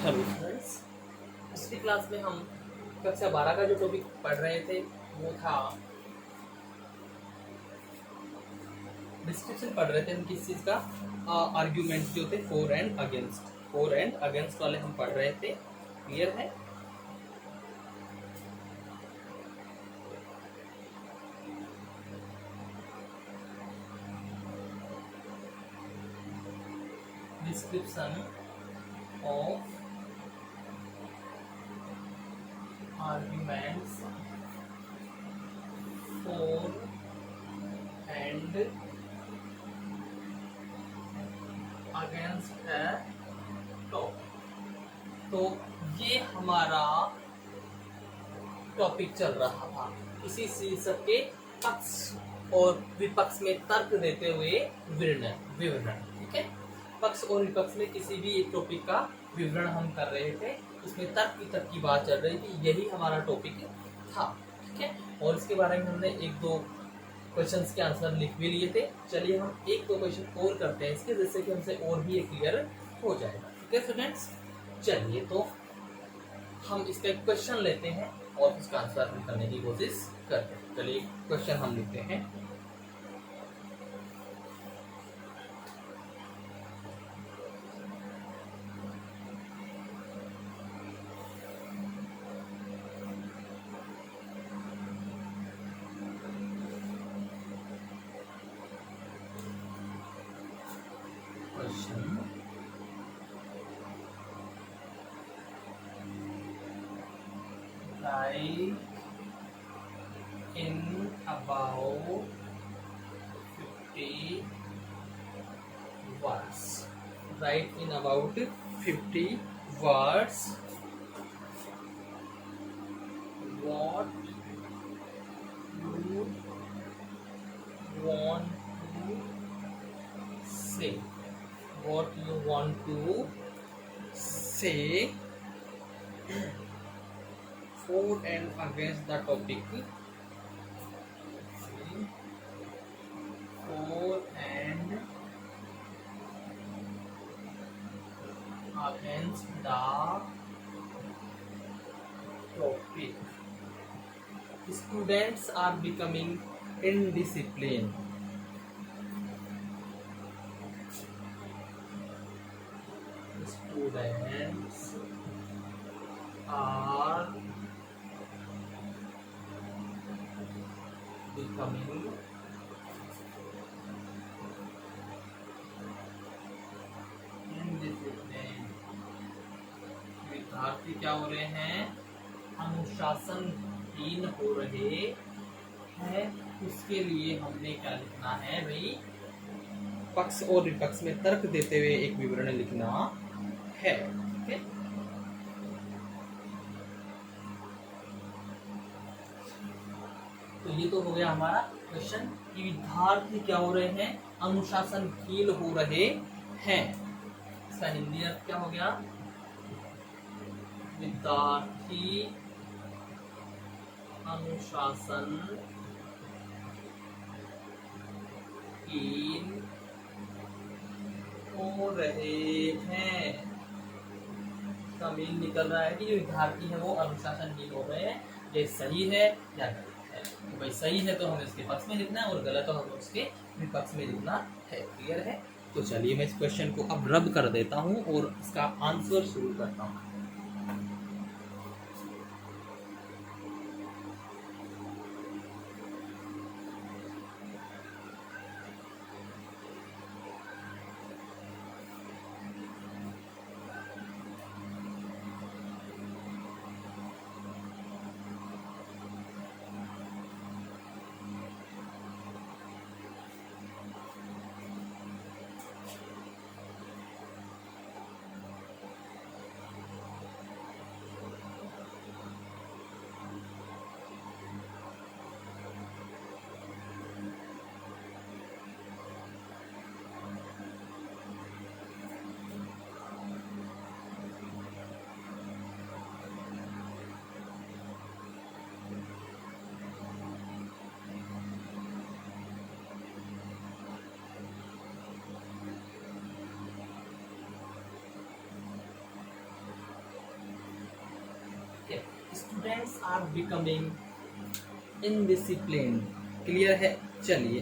Hello friends, पिछली class में हम कक्षा 12 का जो टॉपिक पढ़ रहे थे वो था डिस्क्रिप्शन पढ़ रहे थे हम किस चीज़ का। आर्ग्यूमेंट्स जो थे फोर एंड अगेंस्ट वाले हम पढ़ रहे थे। क्लियर है? Description of arguments four and against है तो ये हमारा टॉपिक चल रहा था। इसी शीर्षक के पक्ष और विपक्ष में तर्क देते हुए विवरण। ठीक है, पक्ष और विपक्ष में किसी भी एक टॉपिक का विवरण हम कर रहे थे, उसमें तर्क की बात चल रही थी। यही हमारा टॉपिक था। ठीक है, और इसके बारे में हमने एक दो क्वेश्चंस के आंसर लिख भी लिए थे। चलिए हम एक दो क्वेश्चन और करते हैं इसके, जिससे कि हमसे और भी क्लियर हो जाएगा। ठीक है स्टूडेंट्स, चलिए तो हम इसका एक क्वेश्चन लेते हैं और उसका आंसर हम करने की कोशिश करते हैं। चलिए क्वेश्चन हम लिखते हैं। Question write in about 50 words. Write in about 50 words what you want to say. What you want to say for and against the topic. For and against the topic. Students are becoming indisciplined. Students are becoming indisciplined. विद्यार्थी क्या हो रहे हैं? अनुशासनहीन हो रहे हैं। उसके लिए हमने क्या लिखना है भाई? पक्ष और विपक्ष में तर्क देते हुए एक विवरण लिखना है। ठीक है, तो ये तो हो गया हमारा क्वेश्चन कि विद्यार्थी क्या हो रहे हैं? अनुशासनहीन हो रहे हैं। इसका हिंदी अर्थ क्या हो गया? विद्यार्थी अनुशासनहीन हो रहे हैं। इसका मीन निकल रहा है कि जो विद्यार्थी है वो अनुशासनहीन हो रहे हैं। ये सही है या गलत है? तो भाई सही है तो हमें उसके पक्ष में लिखना है और गलत तो हमें उसके विपक्ष में लिखना है। क्लियर है? तो चलिए मैं इस क्वेश्चन को अब रब कर देता हूँ और इसका आंसर शुरू करता हूँ। Students are becoming indiscipline. Clear है? चलिए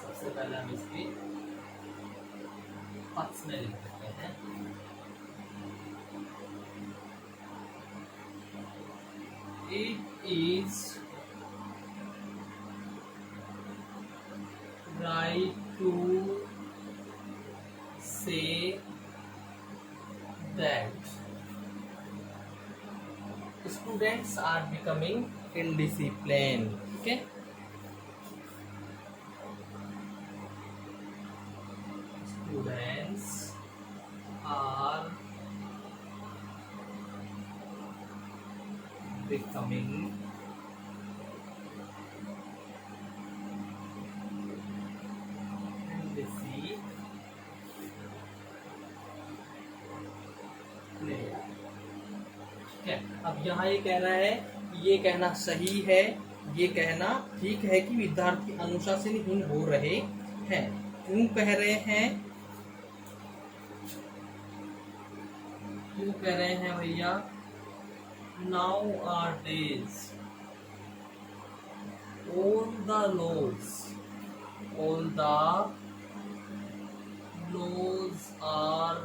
सबसे पहले हम इसकी पक्ष में लिख देते हैं। इट इज राइट टू से that students are becoming indisciplined. Okay, students are becoming अब यहाँ ये कह रहा है, ये कहना सही है, ये कहना ठीक है कि विद्यार्थी अनुशासनहीन हो रहे हैं। क्यों कह रहे हैं? क्यों कह रहे हैं भैया? Nowadays all the laws are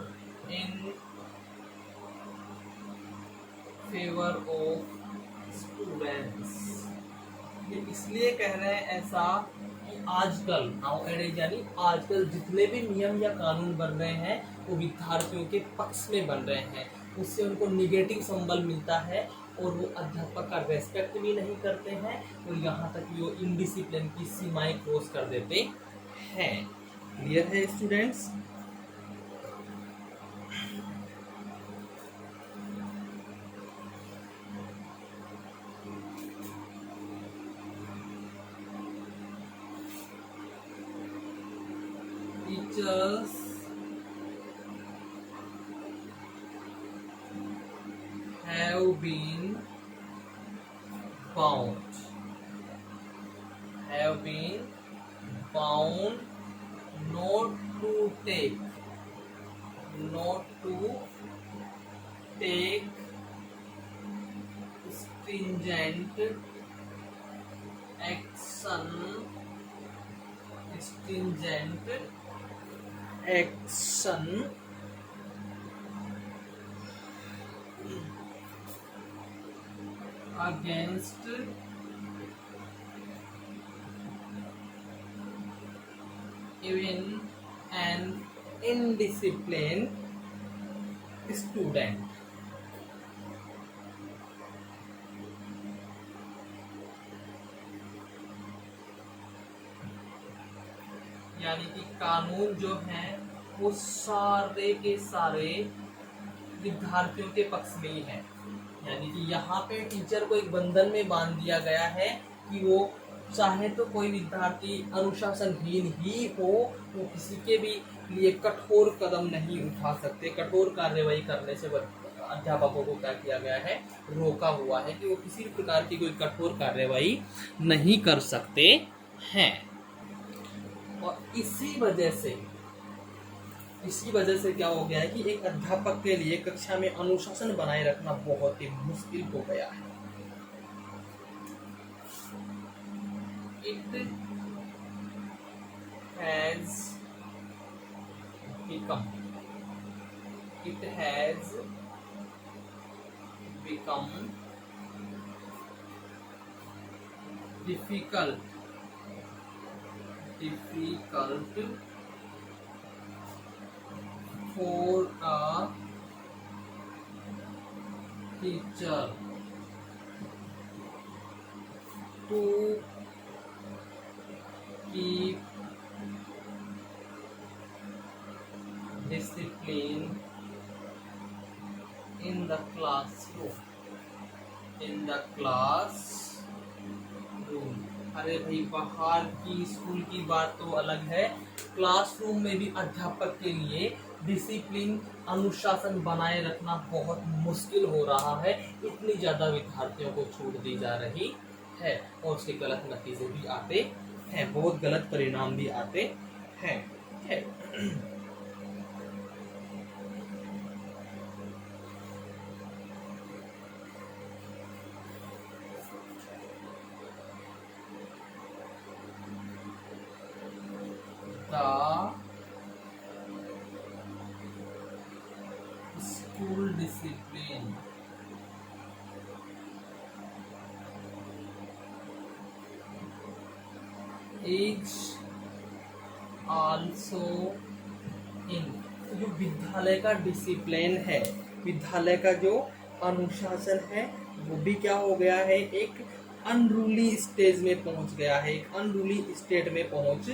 in favor of students। ये इसलिए कह रहे हैं ऐसा कि आजकल नाउ एडेज यानी आजकल जितने भी नियम या कानून बन रहे हैं वो विद्यार्थियों के पक्ष में बन रहे हैं। उससे उनको निगेटिव संबल मिलता है और वो अध्यापक का रेस्पेक्ट भी नहीं करते हैं और यहाँ तक कि वो इनडिसिप्लिन की सीमाएं क्रॉस कर देते हैं। क्लियर है students? Teachers have been bound not to take stringent action against even an indisciplined student। यानी कि कानून जो है वो सारे के सारे विद्यार्थियों के पक्ष में ही है। यानी कि यहाँ पे टीचर को एक बंधन में बांध दिया गया है कि वो चाहे तो कोई विद्यार्थी अनुशासनहीन ही हो, वो किसी के भी लिए कठोर कदम नहीं उठा सकते। कठोर कार्यवाही करने से अध्यापकों को क्या किया गया है? रोका हुआ है कि वो किसी प्रकार की कोई कठोर कार्यवाही नहीं कर सकते हैं। और इसी वजह से क्या हो गया है कि एक अध्यापक के लिए कक्षा में अनुशासन बनाए रखना बहुत ही मुश्किल हो गया है। It has become difficult for a teacher to keep discipline in the classroom। अरे भाई, बाहर की स्कूल की बात तो अलग है, क्लासरूम में भी अध्यापक के लिए डिसिप्लिन अनुशासन बनाए रखना बहुत मुश्किल हो रहा है। इतनी ज़्यादा विद्यार्थियों को छूट दी जा रही है और उसके गलत नतीजे भी आते हैं, बहुत गलत परिणाम भी आते हैं। ठीक है। The school discipline is also in. जो विद्यालय का डिसिप्लिन है, विद्यालय का जो अनुशासन है, वो भी क्या हो गया है, एक अनरूली स्टेज में पहुंच गया है, एक अनरूली स्टेट में पहुंच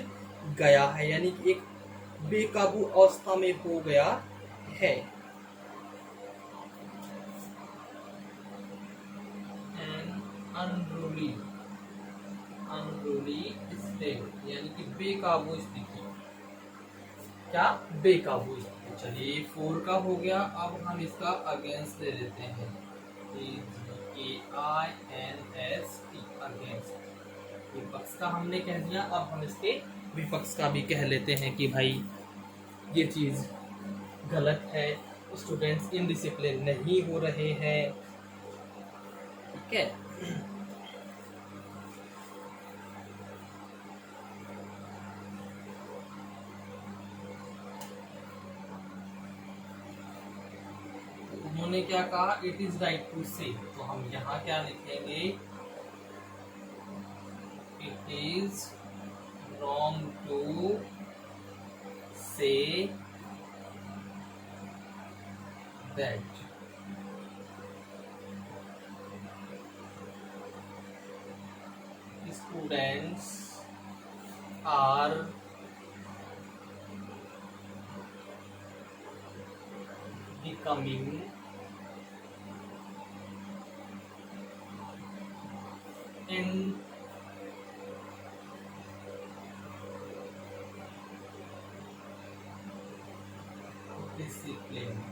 गया है, यानी कि एक बेकाबू अवस्था में हो गया है। अनरूली स्टेट यानी कि बेकाबू स्थिति। क्या? बेकाबू स्थिति। चलिए 4 का हो गया। अब हम इसका अगेंस्ट ले लेते हैं, AGAINST अगेंस्ट। विपक्ष का हमने कह दिया, अब हम इसके विपक्ष का भी कह लेते हैं कि भाई ये चीज गलत है, स्टूडेंट्स इनडिसिप्लिन नहीं हो रहे हैं। ठीक है। उन्होंने क्या कहा, इट इज राइट टू से, तो हम यहाँ क्या लिखेंगे, it is wrong to say that students are becoming indisciplined.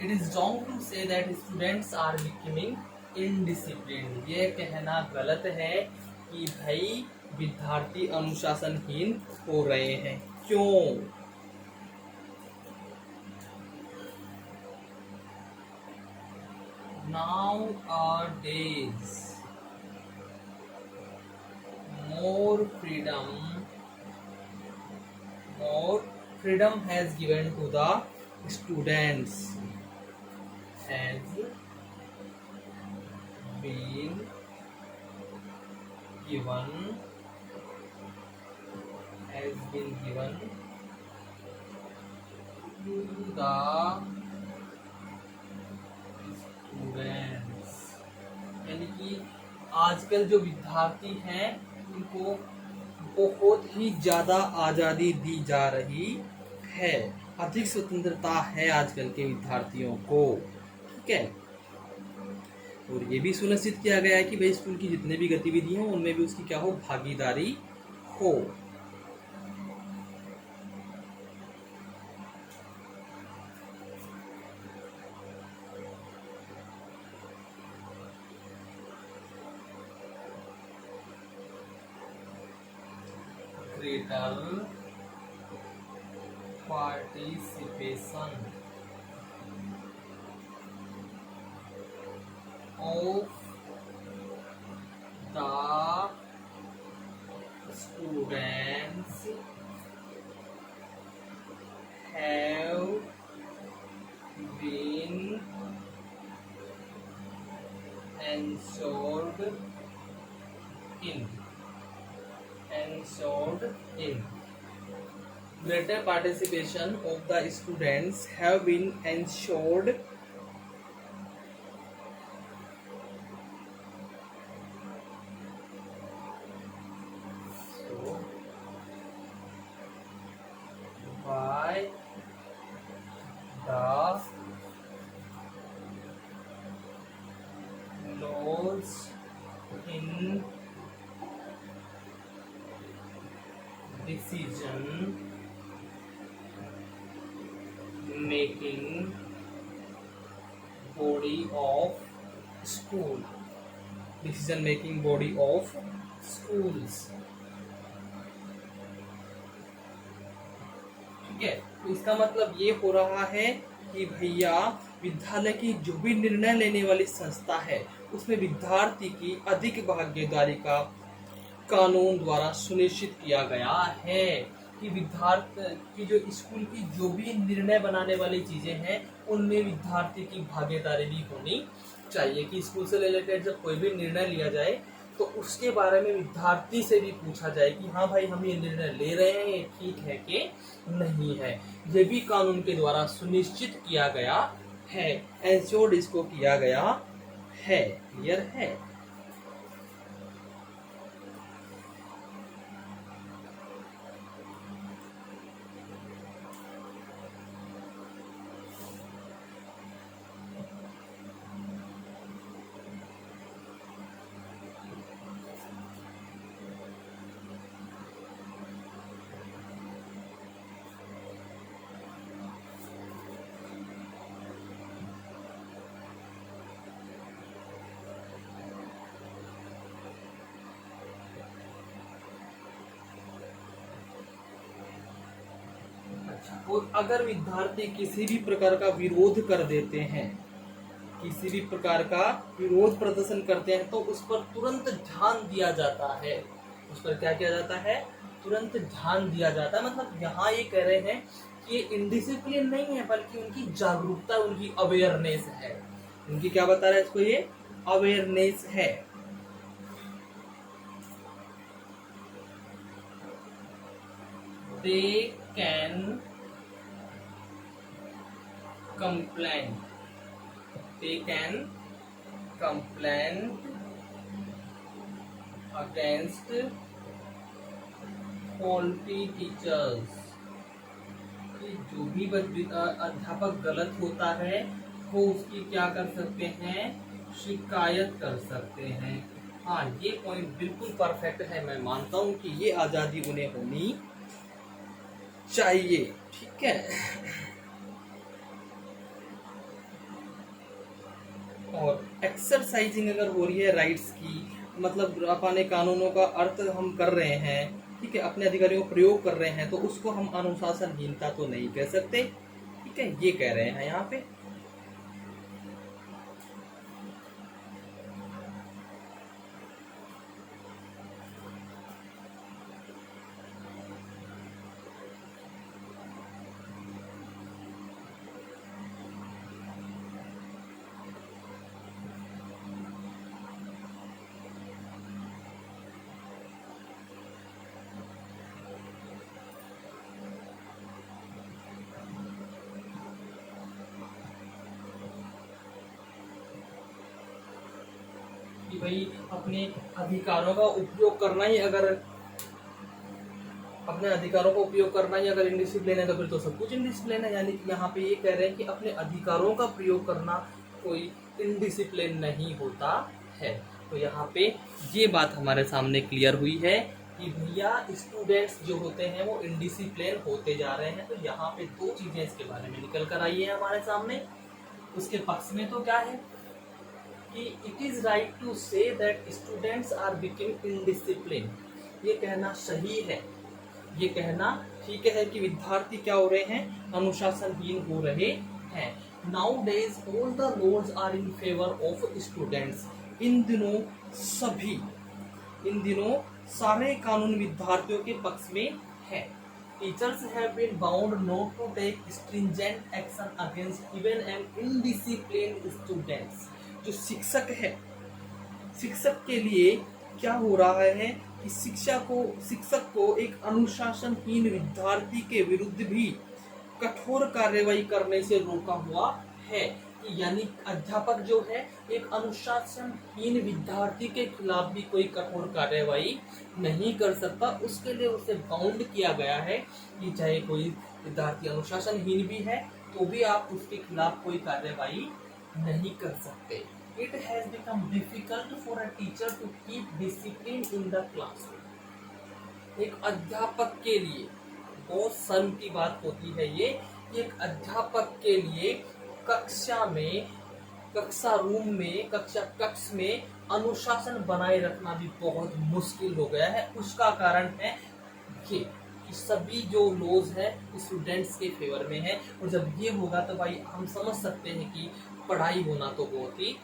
It is wrong to say that students are becoming indisciplined. ये कहना गलत है कि भाई विद्यार्थी अनुशासनहीन हो रहे हैं। क्यों? Nowadays, more freedom has given to the students, has been given to the students. यानी कि आजकल जो विद्यार्थी हैं उनको बहुत ही ज्यादा आजादी दी जा रही है, अधिक स्वतंत्रता है आजकल के विद्यार्थियों को। ठीक है। और ये भी सुनिश्चित किया गया है कि भाई स्कूल की जितने भी गतिविधियां हो उनमें भी उसकी क्या हो, भागीदारी हो। Greater participation of the students have been ensured in greater participation of the students have been ensured by the laws in decision making body of school, decision making body of schools। ठीक है। तो इसका मतलब ये हो रहा है कि भैया विद्यालय की जो भी निर्णय लेने वाली संस्था है उसमें विद्यार्थी की अधिक भागीदारी का कानून द्वारा सुनिश्चित किया गया है कि विद्यार्थी की जो स्कूल की जो भी निर्णय बनाने वाली चीजें हैं उनमें विद्यार्थी की भागीदारी भी होनी चाहिए। कि स्कूल से रिलेटेड जब कोई भी निर्णय लिया जाए तो उसके बारे में विद्यार्थी से भी पूछा जाए कि हाँ भाई हम ये निर्णय ले रहे हैं, ये ठीक है कि नहीं है। ये भी कानून के द्वारा सुनिश्चित किया गया है, एंश्योर्ड इसको किया गया है। क्लियर है? और अगर विद्यार्थी किसी भी प्रकार का विरोध कर देते हैं, किसी भी प्रकार का विरोध प्रदर्शन करते हैं तो उस पर तुरंत ध्यान दिया जाता है। उस पर क्या किया जाता है? तुरंत ध्यान दिया जाता है। मतलब यहाँ ये कह रहे हैं कि ये इनडिसिप्लिन नहीं है बल्कि उनकी जागरूकता, उनकी अवेयरनेस है। उनकी क्या बता रहा है इसको? ये अवेयरनेस है। They can complain. They can complain against faulty teachers. कि जो भी अध्यापक गलत होता है वो उसकी क्या कर सकते हैं? शिकायत कर सकते हैं। हाँ, ये पॉइंट बिल्कुल परफेक्ट है। मैं मानता हूँ कि ये आजादी उन्हें होनी चाहिए। ठीक है। और एक्सरसाइजिंग अगर हो रही है राइट्स की, मतलब अपने कानूनों का अर्थ हम कर रहे हैं, ठीक है, अपने अधिकारियों को प्रयोग कर रहे हैं, तो उसको हम अनुशासनहीनता तो नहीं कह सकते। ठीक है, ये कह रहे हैं यहाँ पे। कि भाई अपने अधिकारों का उपयोग करना ही अगर इनडिसिप्लिन है तो फिर तो सब कुछ इनडिसिप्लिन है। यानी कि यहाँ पे ये कह रहे हैं कि अपने अधिकारों का प्रयोग करना कोई इनडिसिप्लिन नहीं होता है। तो यहाँ पे ये बात हमारे सामने क्लियर हुई है कि भैया स्टूडेंट्स जो होते हैं वो इनडिसिप्लिन होते जा रहे हैं। तो यहाँ पे दो चीजें इसके बारे में निकल कर आई है हमारे सामने। उसके पक्ष में तो क्या है कि it is right to say that students are become indiscipline. ये कहना सही है, ये कहना ठीक है कि विद्यार्थी क्या हो रहे हैं? अनुशासनहीन हो रहे हैं। Nowadays all the laws are in favour of students. इन दिनों सारे कानून विद्यार्थियों के पक्ष में है। Teachers have been bound not to take stringent action against even an indisciplined students. जो शिक्षक है, शिक्षक के लिए क्या हो रहा है कि शिक्षक को एक अनुशासनहीन विद्यार्थी के विरुद्ध भी कठोर कार्रवाई करने से रोका हुआ है। यानी अध्यापक जो है एक अनुशासनहीन विद्यार्थी के खिलाफ भी कोई कठोर कार्रवाई नहीं कर सकता। उसके लिए उसे बाउंड किया गया है कि चाहे कोई विद्यार्थी अनुशासनहीन भी है तो भी आप उसके खिलाफ कोई कार्रवाई नहीं कर सकते। It has become difficult for a teacher to keep discipline in the classroom। एक अध्यापक के लिए बहुत शर्म की बात होती है ये कि एक अध्यापक के लिए कक्षा कक्ष में अनुशासन बनाए रखना भी बहुत मुश्किल हो गया है। उसका कारण है ये कि सभी जो लॉज है स्टूडेंट्स के फेवर में है। और जब ये होगा तो भाई हम समझ सकते हैं कि पढ़ाई होना तो बहुत ही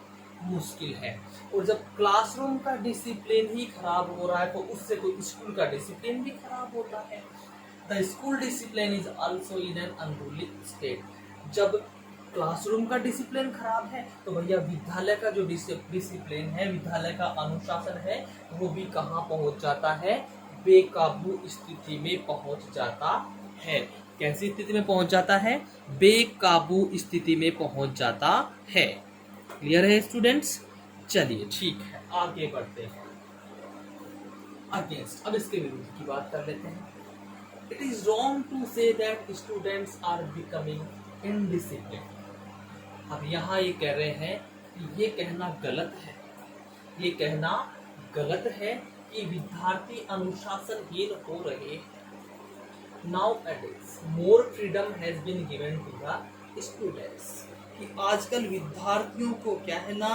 मुश्किल है। और जब क्लासरूम का डिसिप्लिन ही खराब हो रहा है तो उससे कोई स्कूल का डिसिप्लिन भी खराब होता है। The school discipline is also in an unruly state. जब क्लासरूम का डिसिप्लिन खराब है तो भैया विद्यालय का जो डिसिप्लिन है, विद्यालय का अनुशासन है, वो भी कहाँ पहुंच जाता है? बेकाबू स्थिति में पहुंच जाता है। कैसी स्थिति में पहुंच जाता है? बेकाबू स्थिति में पहुंच जाता है। क्लियर है स्टूडेंट्स? चलिए ठीक है, आगे बढ़ते हैं। अगेंस्ट, अब इसके विरुद्ध की बात कर लेते हैं। It is wrong to say that students are becoming indiscipline. अब यहाँ ये कह रहे हैं कि ये कहना गलत है, ये कहना गलत है कि विद्यार्थी अनुशासनहीन हो रहे हैं। Nowadays, more freedom has been given to the students। कि आजकल विद्यार्थियों को क्या है ना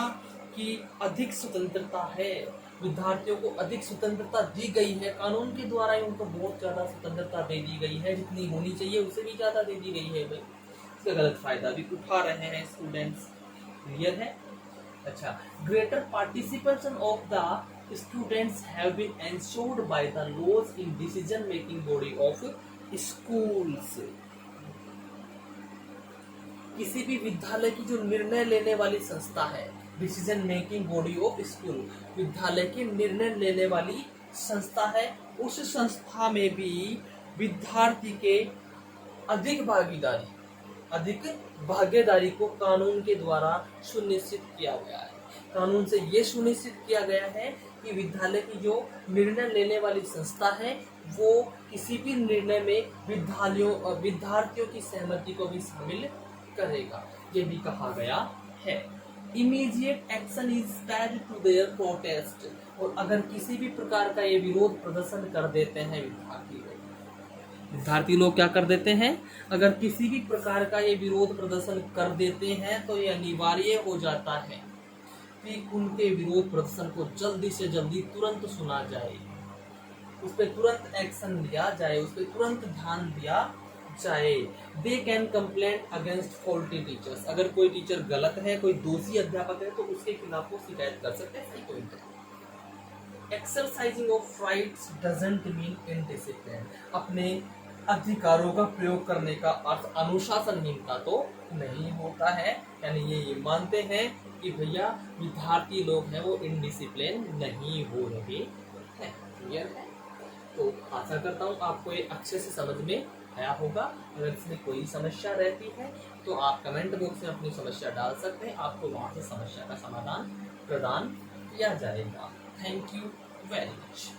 कि अधिक स्वतंत्रता है, विद्यार्थियों को अधिक स्वतंत्रता दी गई है, कानून के द्वारा ही उनको बहुत ज्यादा स्वतंत्रता दे दी गई है, जितनी होनी चाहिए उससे भी ज्यादा दे दी गई है भाई। इसका गलत फायदा भी उठा रहे हैं स्टूडेंट्स। क्लियर है? अच्छा, greater participation of the students have been ensured by the laws in decision making body of schools. किसी भी विद्यालय की जो निर्णय लेने वाली संस्था है, decision making body of school, विद्यालय की निर्णय लेने वाली संस्था है, उस संस्था में भी विद्यार्थी के अधिक भागीदारी को कानून के द्वारा सुनिश्चित किया गया है। कानून से ये सुनिश्चित किया गया है कि विद्यालय की जो निर्णय लेने वाली संस्था है वो किसी भी निर्णय में विद्यार्थियों की सहमति को भी शामिल करेगा, ये भी कहा गया है। Immediate action is paid to their protest. और अगर किसी भी प्रकार का ये विरोध प्रदर्शन कर देते हैं विद्यार्थी लोग क्या कर देते हैं? अगर किसी भी प्रकार का ये विरोध प्रदर्शन कर देते हैं तो ये अनिवार्य हो जाता है कि उनके विरोध प्रदर्शन को जल्दी से जल्दी तुरंत सुना जाए, उस पर तुरंत एक्शन लिया जाए, उस पर तुरंत ध्यान दिया जाए। They can complaint against faulty teachers. अगर कोई टीचर गलत है, कोई दोषी अध्यापक है तो उसके खिलाफ वो शिकायत कर सकते हैं। Exercising of rights doesn't mean indiscipline. अपने अधिकारों का प्रयोग करने का अर्थ अनुशासनहीनता तो नहीं होता है। यानी ये मानते हैं कि भैया विद्यार्थी लोग हैं वो इनडिसिप्लिन नहीं हो रहे हैं। क्लियर है? तो आशा करता हूँ आपको ये अच्छे से समझ में आया होगा। अगर इसमें कोई समस्या रहती है तो आप कमेंट बॉक्स में अपनी समस्या डाल सकते हैं, आपको वहाँ से समस्या का समाधान प्रदान किया जाएगा। Thank you very much.